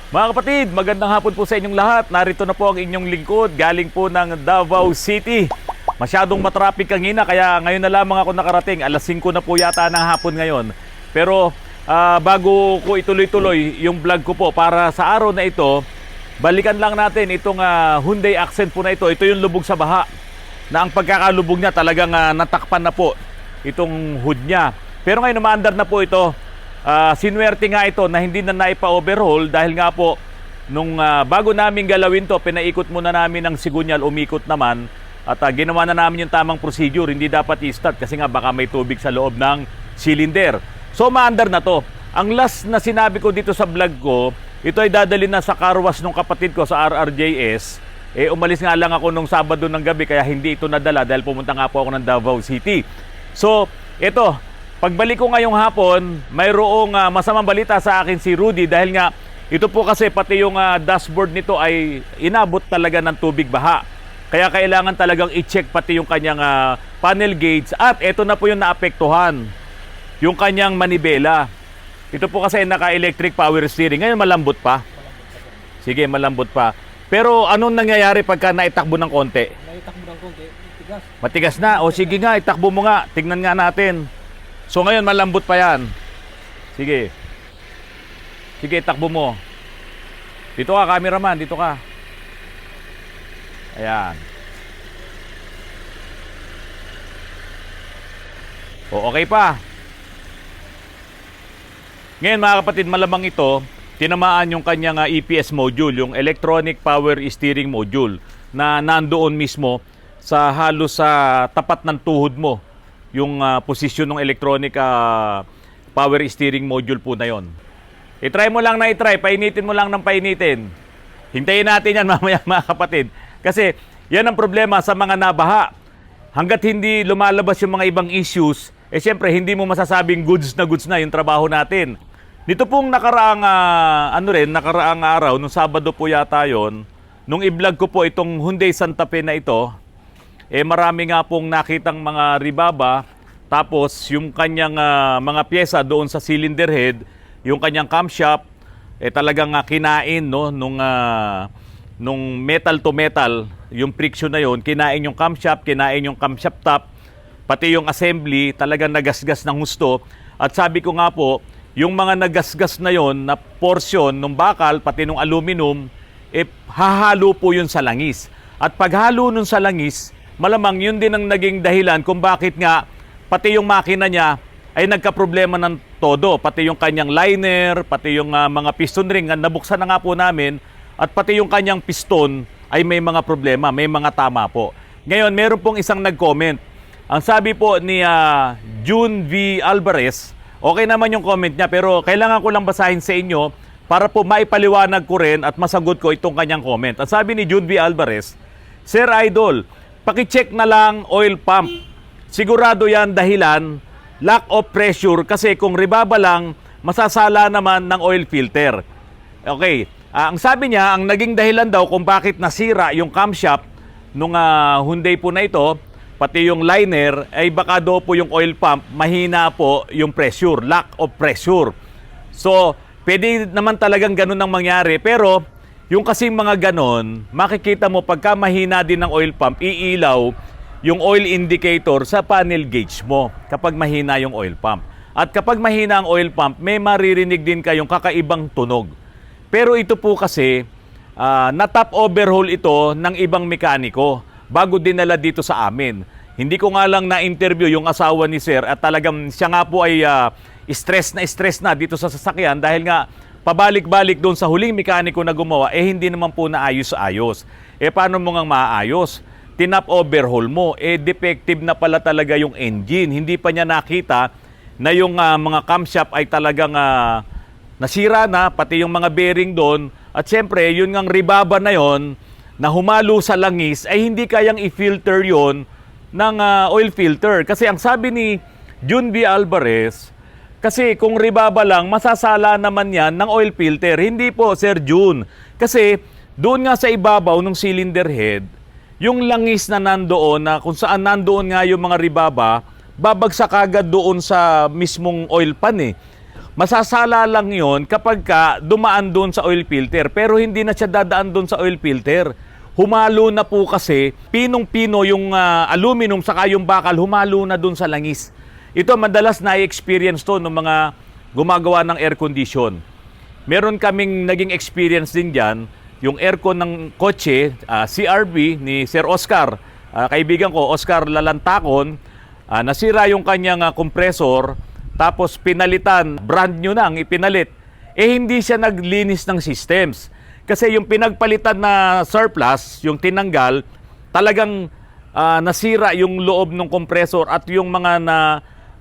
Mga kapatid, magandang hapon po sa inyong lahat. Narito na po ang inyong lingkod, galing po ng Davao City. Masyadong matrapik kanina, kaya ngayon na lamang ako nakarating. Alas 5 na po yata ng hapon ngayon. Pero bago ko ituloy-tuloy yung vlog ko po para sa araw na ito, balikan lang natin itong Hyundai Accent po na ito. Ito yung lubog sa baha, na ang pagkakalubog niya talagang natakpan na po itong hood niya. Pero ngayon umaandar na po ito. Sinuwerte nga ito na hindi na naipa-overhaul dahil nga po nung bago namin galawin to, pinaikot muna namin ng sigunyal, umikot naman at ginawa na namin yung tamang procedure. Hindi dapat i-start kasi nga baka may tubig sa loob ng cylinder. So maandar na to. Ang last na sinabi ko dito sa vlog ko, ito ay dadalhin na sa car wash ng kapatid ko sa RRJS. Umalis nga lang ako nung Sabado ng gabi kaya hindi ito nadala dahil pumunta nga po ako ng Davao City. So ito, pagbalik ko ngayong hapon, mayroong masamang balita sa akin si Rudy dahil nga ito po kasi pati yung dashboard nito ay inabot talaga ng tubig baha. Kaya kailangan talagang i-check pati yung kanyang panel gauge at ito na po yung naapektuhan, yung kanyang manibela. Ito po kasi naka-electric power steering. Ngayon malambot pa. Sige, malambot pa. Pero anong nangyayari pagka naitakbo ng konti? Naitakbo ng konti, matigas. Matigas na. O sige nga, itakbo mo nga. Tingnan nga natin. So ngayon malambot pa yan. Sige. Sige, takbo mo. Dito ka, cameraman. Dito ka. Ayan. O, okay pa. Ngayon mga kapatid, malamang ito, tinamaan yung kanyang EPS module, yung Electronic Power Steering Module, na nandoon mismo sa halos sa tapat ng tuhod mo. Yung posisyon ng electronic power steering module po na yon. I-try mo lang na i-try, painitin mo lang ng painitin. Hintayin natin yan mamaya mga kapatid. Kasi yan ang problema sa mga nabaha. Hanggat hindi lumalabas yung mga ibang issues, siyempre hindi mo masasabing goods na yung trabaho natin. Dito pong nakaraang, nakaraang araw, nung Sabado po yata yon, nung i-vlog ko po itong Hyundai Santa Fe na ito, marami nga pong nakitang mga ribaba, tapos yung kanyang mga pyesa doon sa cylinder head, yung kanyang camshaft, talagang kinain no, nung metal to metal, yung friction na yon, kinain yung camshaft, kinain yung camshaft top, pati yung assembly, talagang nagasgas ng husto. At sabi ko nga po, yung mga nagasgas na yon na portion ng bakal, pati ng aluminum, hahalo po yun sa langis. At paghalo nun sa langis, malamang yun din ang naging dahilan kung bakit nga pati yung makina niya ay nagka-problema ng todo. Pati yung kanyang liner, pati yung mga piston ring, nabuksan na nga po namin, at pati yung kanyang piston ay may mga problema, may mga tama po. Ngayon, meron pong isang nag-comment. Ang sabi po ni June V. Alvarez, okay naman yung comment niya pero kailangan ko lang basahin sa inyo para po maipaliwanag ko rin at masagot ko itong kanyang comment. Ang sabi ni June V. Alvarez, Sir Idol, paki-check na lang oil pump. Sigurado yan dahilan, lack of pressure kasi kung ribaba lang, masasala naman ng oil filter. Okay, ang sabi niya, ang naging dahilan daw kung bakit nasira yung camshaft nung Hyundai po na ito, pati yung liner, ay baka daw po yung oil pump, mahina po yung pressure, lack of pressure. So, pwede naman talagang ganun ang mangyari, pero yung kasing mga ganon, makikita mo pagka mahina din ng oil pump, iilaw yung oil indicator sa panel gauge mo kapag mahina yung oil pump. At kapag mahina ang oil pump, may maririnig din kayong kakaibang tunog. Pero ito po kasi, na-top overhaul ito ng ibang mekaniko bago dinala dito sa amin. Hindi ko nga lang na-interview yung asawa ni Sir at talagang siya nga po ay stress na dito sa sasakyan dahil nga pabalik-balik doon sa huling mekaniko na gumawa, hindi naman po naayos-ayos. Paano mo nga maayos? Tinap overhaul mo, defective na pala talaga yung engine. Hindi pa niya nakita na yung mga camshaft ay talagang nasira na, pati yung mga bearing doon. At syempre, yun ngang ribaba na yon na humalo sa langis, ay hindi kayang i-filter yon ng oil filter. Kasi ang sabi ni June V. Alvarez, kasi kung ribaba lang, masasala naman yan ng oil filter. Hindi po, Sir June. Kasi doon nga sa ibabaw ng cylinder head, yung langis na nandoon, na kung saan nandoon nga yung mga ribaba, babagsak agad doon sa mismong oil pan masasala lang yon kapag ka dumaan doon sa oil filter. Pero hindi na siya dadaan doon sa oil filter. Humalo na po kasi, pinong-pino yung aluminum saka yung bakal, humalo na doon sa langis. Ito madalas na-experience to ng mga gumagawa ng air condition. Meron kaming naging experience din dyan, yung aircon ng kotse, CRV ni Sir Oscar. Kaibigan ko, Oscar Lalantakon, nasira yung kanyang compressor, tapos pinalitan, brand new na ang ipinalit. Hindi siya naglinis ng systems. Kasi yung pinagpalitan na surplus, yung tinanggal, talagang nasira yung loob ng compressor at yung mga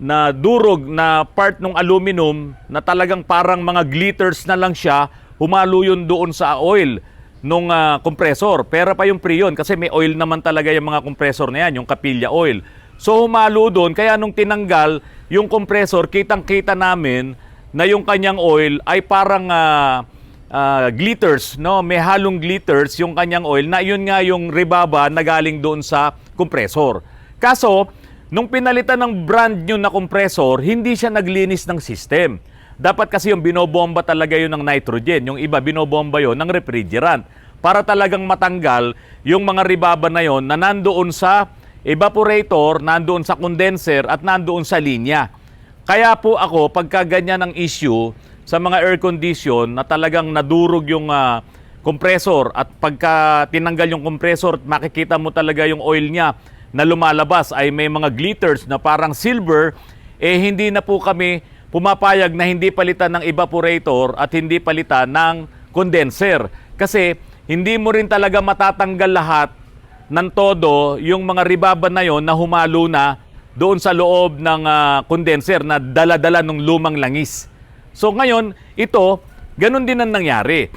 na durog na part ng aluminum na talagang parang mga glitters na lang siya, humalo yun doon sa oil nung compressor. Pero pa yung pre-yun kasi may oil naman talaga yung mga compressor na yan, yung kapilya oil. So humalo doon, kaya nung tinanggal yung compressor, kitang-kita namin na yung kanyang oil ay parang glitters, no? May halong glitters yung kanyang oil na yun nga yung rebaba na galing doon sa compressor. Kaso, nung pinalitan ng brand new na compressor, hindi siya naglinis ng system. Dapat kasi yung binobomba talaga yun ng nitrogen, yung iba binobomba yun ng refrigerant para talagang matanggal yung mga rebaba na yun na nandoon sa evaporator, nandoon sa condenser at nandoon sa linya. Kaya po ako, pagka ganyan ang issue sa mga air condition na talagang nadurog yung compressor at pagka tinanggal yung compressor, makikita mo talaga yung oil niya na lumalabas ay may mga glitters na parang silver, hindi na po kami pumapayag na hindi palitan ng evaporator at hindi palitan ng condenser. Kasi hindi mo rin talaga matatanggal lahat ng todo yung mga rebaba na yon na humalo na doon sa loob ng condenser na dala-dala ng lumang langis. So ngayon, ito, ganun din ang nangyari.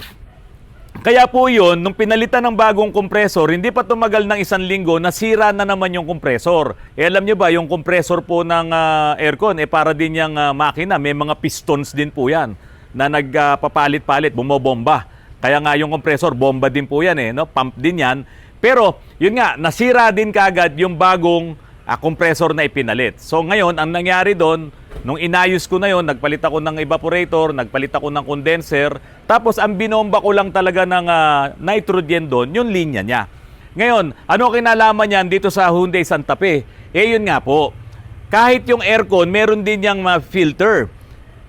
Kaya po yun, nung pinalitan ng bagong kompresor, hindi pa tumagal ng 1 linggo, nasira na naman yung kompresor. Alam nyo ba, yung kompresor po ng aircon, para din yung makina, may mga pistons din po yan na nagpapalit-palit, bumobomba. Kaya nga yung kompresor, bomba din po yan, no? Pump din yan. Pero, yun nga, nasira din kagad yung bagong kompresor na ipinalit. So ngayon, ang nangyari doon, nung inayos ko na yon, nagpalit ako ng evaporator, nagpalit ako ng condenser, tapos ang binomba ko lang talaga ng nitrogen doon, yung linya niya. Ngayon, ano kinalaman niyan dito sa Hyundai Santa Fe? Yun nga po, kahit yung aircon, meron din yung filter.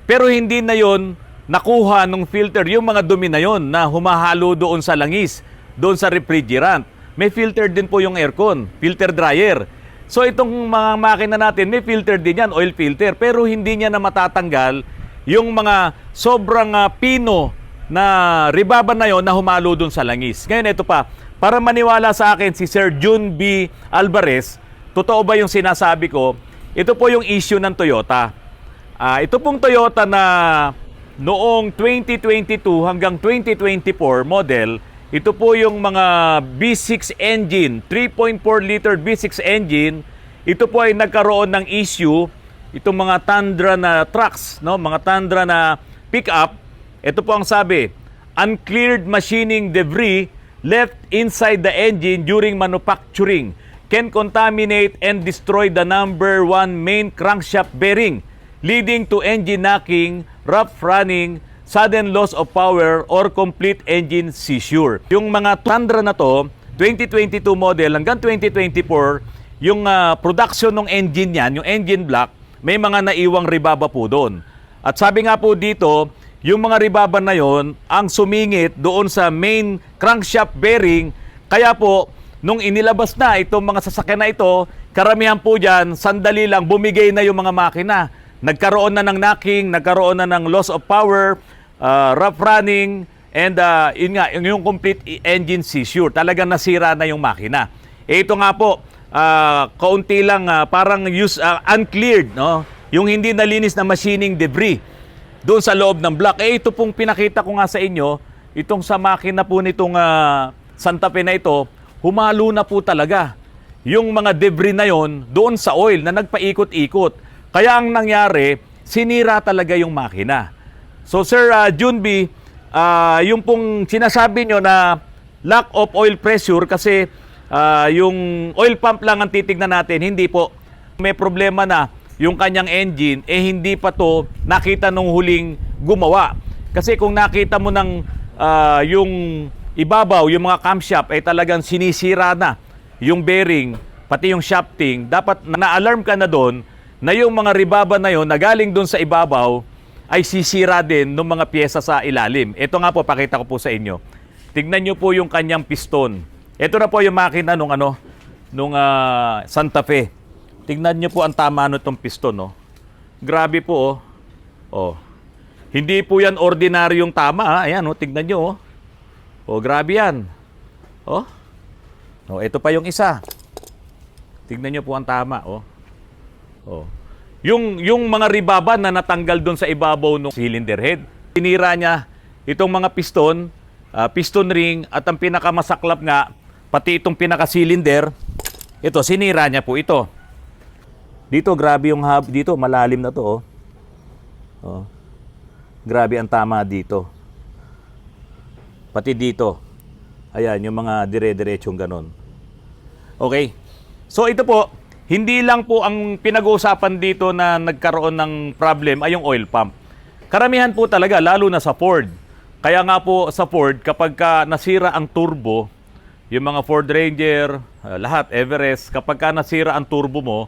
Pero hindi na yon nakuha ng filter, yung mga dumi na yon na humahalo doon sa langis, doon sa refrigerant. May filter din po yung aircon, filter dryer. So itong mga makina natin, may filter din yan, oil filter, pero hindi niya na matatanggal yung mga sobrang pino na rebaba na yon na humalo dun sa langis. Ngayon ito pa, para maniwala sa akin si Sir Jun B. Alvarez, totoo ba yung sinasabi ko? Ito po yung issue ng Toyota. Ito pong Toyota na noong 2022 hanggang 2024 model, ito po yung mga V6 engine, 3.4 liter V6 engine. Ito po ay nagkaroon ng issue, itong mga Tundra na trucks, no? Mga Tundra na pick-up. Ito po ang sabi, uncleared machining debris left inside the engine during manufacturing can contaminate and destroy the number 1 main crankshaft bearing, leading to engine knocking, rough running, sudden loss of power, or complete engine seizure. Yung mga Tundra na to, 2022 model hanggang 2024, yung production ng engine yan, yung engine block, may mga naiwang rebaba po doon. At sabi nga po dito, yung mga rebaba na yon ang sumingit doon sa main crankshaft bearing. Kaya po, nung inilabas na itong mga sasakyan na ito, karamihan po dyan, sandali lang, bumigay na yung mga makina. Nagkaroon na ng knocking, nagkaroon na ng loss of power, rough running, and yun nga, yung complete engine seizure. Talagang nasira na yung makina. Ito nga po, kaunti lang, parang uncleared, no? Yung hindi nalinis na machining debris doon sa loob ng block. Ito pong pinakita ko nga sa inyo, itong sa makina po nitong Santa Fe na ito, humalo na po talaga yung mga debris na yon doon sa oil na nagpaikot-ikot. Kaya ang nangyari, sinira talaga yung makina. So Sir Jun B, yung pong sinasabi nyo na lack of oil pressure kasi yung oil pump lang ang titignan natin, hindi po. May problema na yung kanyang engine, hindi pa to nakita nung huling gumawa. Kasi kung nakita mo ng yung ibabaw, yung mga camshaft ay talagang sinisira na yung bearing, pati yung shafting, dapat na-alarm ka na doon na yung mga ribaba na yon na galing doon sa ibabaw ay sisira din ng mga pyesa sa ilalim. Ito nga po, pakita ko po sa inyo. Tignan nyo po yung kanyang piston. Ito na po yung makina nung Santa Fe. Tignan nyo po ang tama nitong piston, no? Grabe po, oh. Oh. Hindi po yan ordinaryong tama, ha? Ayan, oh, tignan nyo, oh. Oh, grabe yan. Oh. Oh, ito pa yung isa. Tignan nyo po ang tama, oh. Oh. Yung mga ribaba na natanggal doon sa ibabaw ng cylinder head, tinira niya itong mga piston, piston ring, at ang pinakamasaklap nga, pati itong pinaka-cylinder, ito, sinira niya po ito. Dito, grabe yung hub. Dito, malalim na to, oh. Oh. Grabe ang tama dito. Pati dito. Ayan, yung mga dire-diretsong ganon. Okay. So, ito po, hindi lang po ang pinag-uusapan dito na nagkaroon ng problem ay yung oil pump. Karamihan po talaga, lalo na sa Ford. Kaya nga po sa Ford, kapag nasira ang turbo, yung mga Ford Ranger, lahat, Everest, kapag nasira ang turbo mo,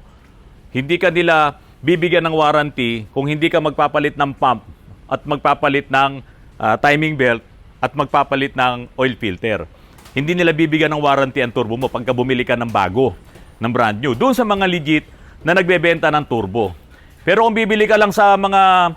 hindi ka nila bibigyan ng warranty kung hindi ka magpapalit ng pump at magpapalit ng timing belt at magpapalit ng oil filter. Hindi nila bibigyan ng warranty ang turbo mo pagka bumili ka ng bago, ng brand new. Doon sa mga legit na nagbebenta ng turbo. Pero kung bibili ka lang sa mga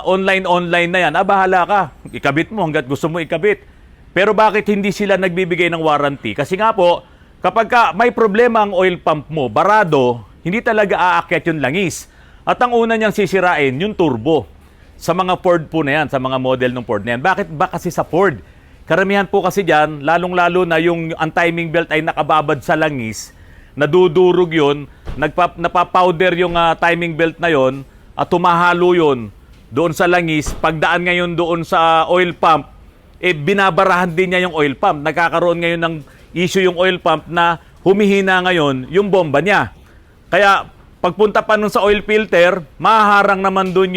online na yan, bahala ka. Ikabit mo hanggat gusto mo ikabit. Pero bakit hindi sila nagbibigay ng warranty? Kasi nga po, kapag may problema ang oil pump mo, barado, hindi talaga aakyat yung langis. At ang una niyang sisirain, yung turbo. Sa mga Ford po na yan, sa mga model ng Ford na yan. Bakit ba kasi sa Ford? Karamihan po kasi dyan, lalong-lalo na yung ang timing belt ay nakababad sa langis, nadudurog yun, napapowder yung timing belt na yon at tumahalo yun doon sa langis. Pagdaan ngayon doon sa oil pump, binabarahan din niya yung oil pump. Nagkakaroon ngayon ng issue yung oil pump na humihina ngayon yung bomba niya. Kaya pagpunta pa nun sa oil filter, mahaharang naman doon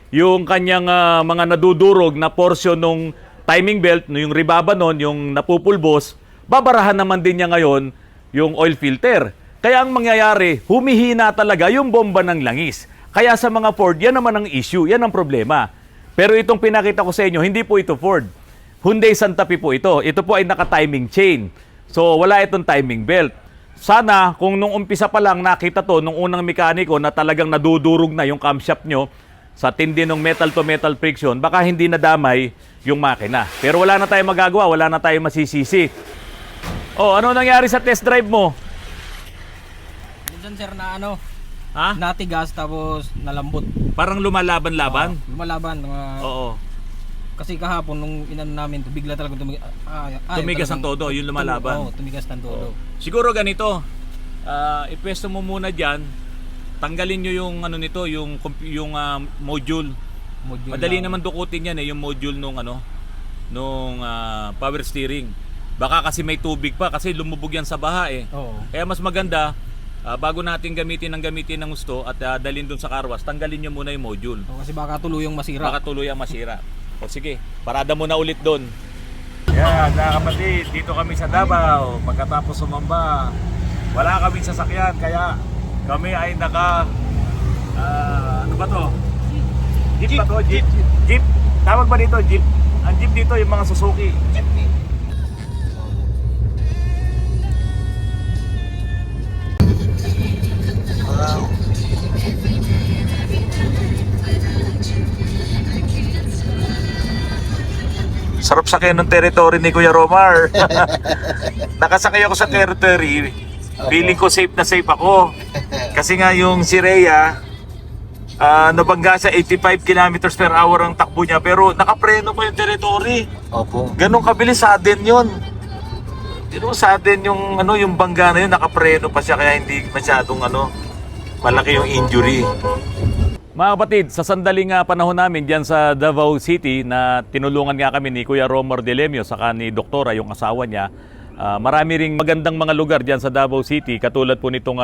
yung kanyang mga nadudurog na portion ng timing belt, yung ribaba nun, yung napupulbos, babarahan naman din niya ngayon yung oil filter. Kaya ang mangyayari, humihina talaga yung bomba ng langis. Kaya sa mga Ford, yan naman ang issue, yan ang problema. Pero itong pinakita ko sa inyo, hindi po ito Ford. Hyundai Santa Fe po ito. Ito po ay naka-timing chain. So wala itong timing belt. Sana kung nung umpisa pa lang nakita to nung unang mekaniko na talagang nadudurog na yung camshaft nyo sa tindi ng metal to metal friction, baka hindi nadamay yung makina. Pero wala na tayong magagawa, wala na tayong masisisi. Oh, ano nangyari sa test drive mo? Minsan sir na Ha? natigas tapos nalambot. Parang lumalaban-laban? Lumalaban. Oo. Kasi kahapon nung inano namin, bigla talaga Tumigas ng todo, yung lumalaban. Oo, tumigas ng todo. Siguro ganito, ipwesto mo muna dyan, tanggalin nyo yung yung module. Madali naman dukutin yan yung module nung power steering. Baka kasi may tubig pa kasi lumubog yan sa baha Oo. Kaya mas maganda, bago natin gamitin ng gusto at dalhin dun sa carwash, tanggalin nyo muna yung module. Oo, kasi baka tuluyang masira. Baka tuluyang masira. O sige, parada mo na ulit doon. Yeah, mga kapatid, dito kami sa Davao. Pagkatapos sumamba, wala kaming sasakyan. Kaya kami ay ano ba to? Jeep ba to? Jeep. Tawag ba dito? Jeep. Ang jeep dito yung mga Suzuki. Jeepney. Sarap sakay ng territory ni Kuya Romar. Nakasakay ako sa territory. Feeling ko safe na safe ako. Kasi nga yung si Rhea, nabangga sa 85 kilometers per hour ang takbo niya. Pero nakapreno pa yung territory. Opo. Ganong kabilis, sudden yun. Sudden yung bangga na yun, nakapreno pa siya. Kaya hindi masyadong malaki yung injury. Mga kapatid, sa sandaling panahon namin diyan sa Davao City na tinulungan nga kami ni Kuya Romar Delemio saka ni Doktora, yung asawa niya, Marami ring magandang mga lugar dyan sa Davao City, katulad po nitong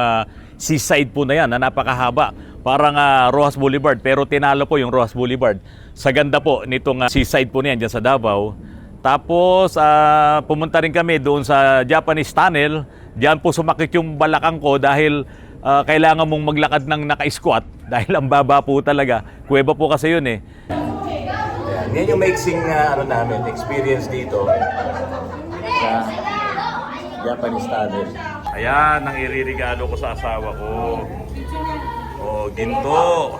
seaside po na yan, na napakahaba. Parang Rojas Boulevard, pero tinalo po yung Rojas Boulevard. Sa ganda po nitong seaside po na yan dyan sa Davao. Tapos pumunta rin kami doon sa Japanese Tunnel. Diyan po sumakit yung balakang ko dahil kailangan mong maglakad ng naka-squat dahil ang baba po talaga. Kuweba po kasi yun eh. Yan yung mixing namin, experience dito sa Japanese Tunnel. Ayan, ang iririgalo ko sa asawa ko. Oh, ginto.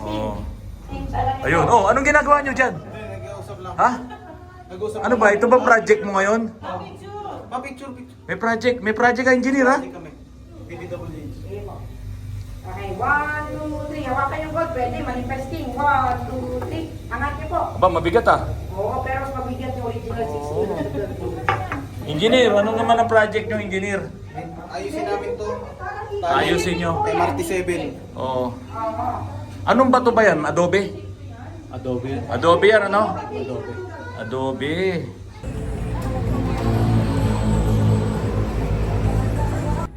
Oh. Ayun, anong ginagawa nyo dyan? Ha? Ano ba? Ito ba project mo ngayon? Pa-picture. May project ka, engineer, ha? Okay, 1, 2, 3. Hawakan yung gold. Pwede, manifesting. 1, 2, 3. Angat niyo po. Aba, mabigat Oo, pero mas mabigat yung original 16. Engineer, ano naman ang project nyo, engineer? Ayusin namin to. Ayusin nyo. MRT7. Oo. Anong bato ba yan? Adobe? Adobe yan, ano? Adobe.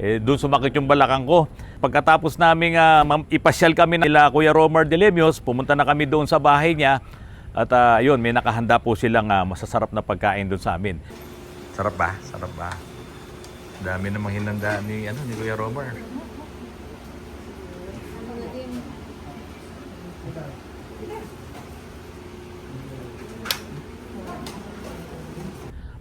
Doon sumakit yung balakang ko. Pagkatapos namin ipasyal kami nila Kuya Romar Delemios, pumunta na kami doon sa bahay niya. At yun, may nakahanda po silang masasarap na pagkain doon sa amin. Sarap ba? Sarap ba? Dami namang hinanda ni Kuya Romar.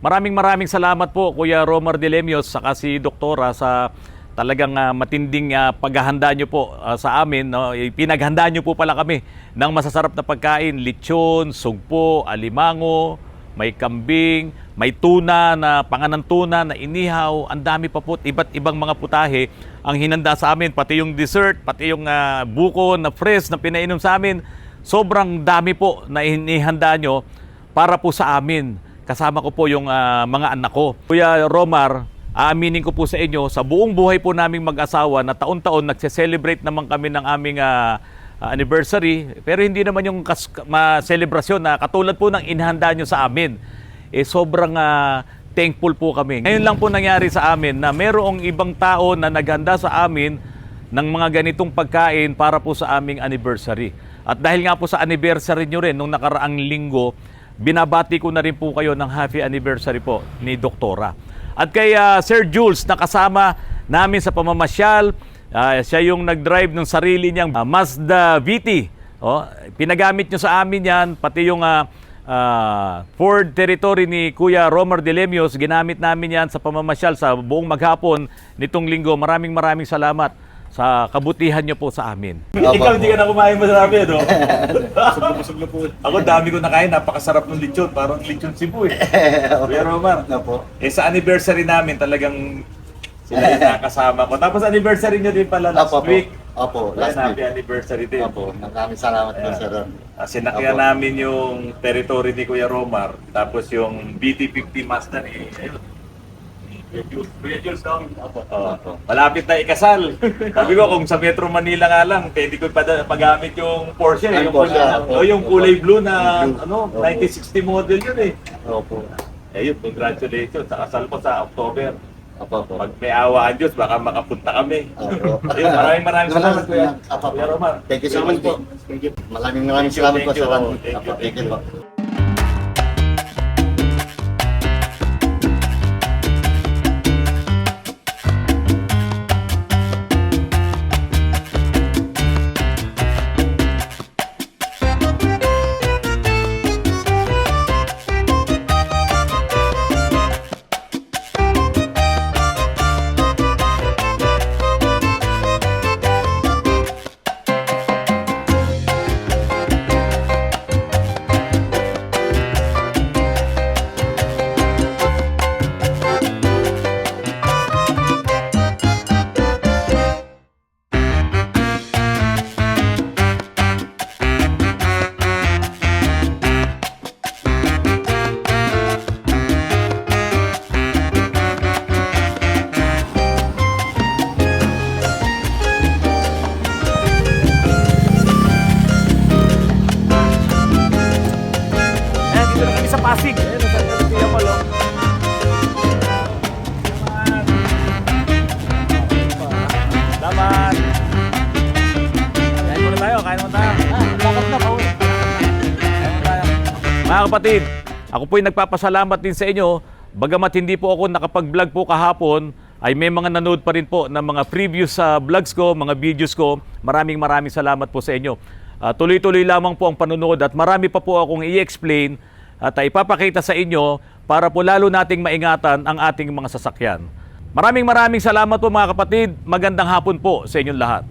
Maraming salamat po Kuya Romar Delemios saka si Doktora sa talagang matinding paghahanda nyo po sa amin. No? Pinaghanda nyo po pala kami ng masasarap na pagkain, lechon, sugpo, alimango, may kambing, may tuna na panganang tuna na inihaw, ang dami pa po, iba't ibang mga putahe ang hinanda sa amin, pati yung dessert, pati yung buko na fresh na pinainom sa amin. Sobrang dami po na inihanda nyo para po sa amin. Kasama ko po yung mga anak ko. Kuya Romar, aaminin ko po sa inyo, sa buong buhay po naming mag-asawa na taon-taon nagse-celebrate naman kami ng aming anniversary, pero hindi naman yung selebrasyon na katulad po ng inihanda nyo sa amin. Sobrang thankful po kami. Ngayon lang po nangyari sa amin na merong ibang tao na naghanda sa amin ng mga ganitong pagkain para po sa aming anniversary. At dahil nga po sa anniversary nyo rin nung nakaraang linggo, binabati ko na rin po kayo ng happy anniversary po ni Doktora. At kay Sir Jules na kasama namin sa pamamasyal, siya yung nag-drive ng sarili niyang Mazda VT. Pinagamit nyo sa amin yan, pati yung Ford Territory ni Kuya Romar Delemios, ginamit namin yan sa pamamasyal sa buong maghapon nitong linggo. Maraming salamat sa kabutihan nyo po sa amin. Ikaw hindi ka na kumain masarap no? Busog na po. Ako dami ko nakain, napakasarap ng lechon, parang lechon Cebu eh. Kuya Romar, sa anniversary namin talagang sila yung nakasama ko. Tapos anniversary nyo din pala last week. Opo, last week. Happy anniversary din. Opo, maraming salamat po sir. Sinakyan namin yung territory ni Kuya Romar, tapos yung BT50 Mazda ni Kuya Jules, no? Malapit na ikasal. Sabi ko, kung sa Metro Manila nga lang, pwede ko pagamit yung Porsche. Yung kulay blue na 1960 model yun eh. Opo. Ayun, congratulations. Sa kasal ko sa October. Opo. Pag may awa ang Diyos, baka makapunta kami. Opo. Ayun, maraming salamat, Kuya. Opo. Kuya Romar. Thank you so much po. Maraming salamat po sir. Thank you po. Pasig. Ayun, nasa Kuya Palo. kain mo tayo. Bakit na pauwi? Kain mo tayo. Mga kapatid, ako po'y nagpapasalamat din sa inyo. Bagamat hindi po ako nakapag-vlog po kahapon, ay may mga nanood pa rin po ng mga previous vlogs ko, mga videos ko. Maraming salamat po sa inyo. Tuloy-tuloy lamang po ang panonood at marami pa po akong i-explain at ipapakita sa inyo para po lalo nating maingatan ang ating mga sasakyan. Maraming salamat po mga kapatid. Magandang hapon po sa inyong lahat.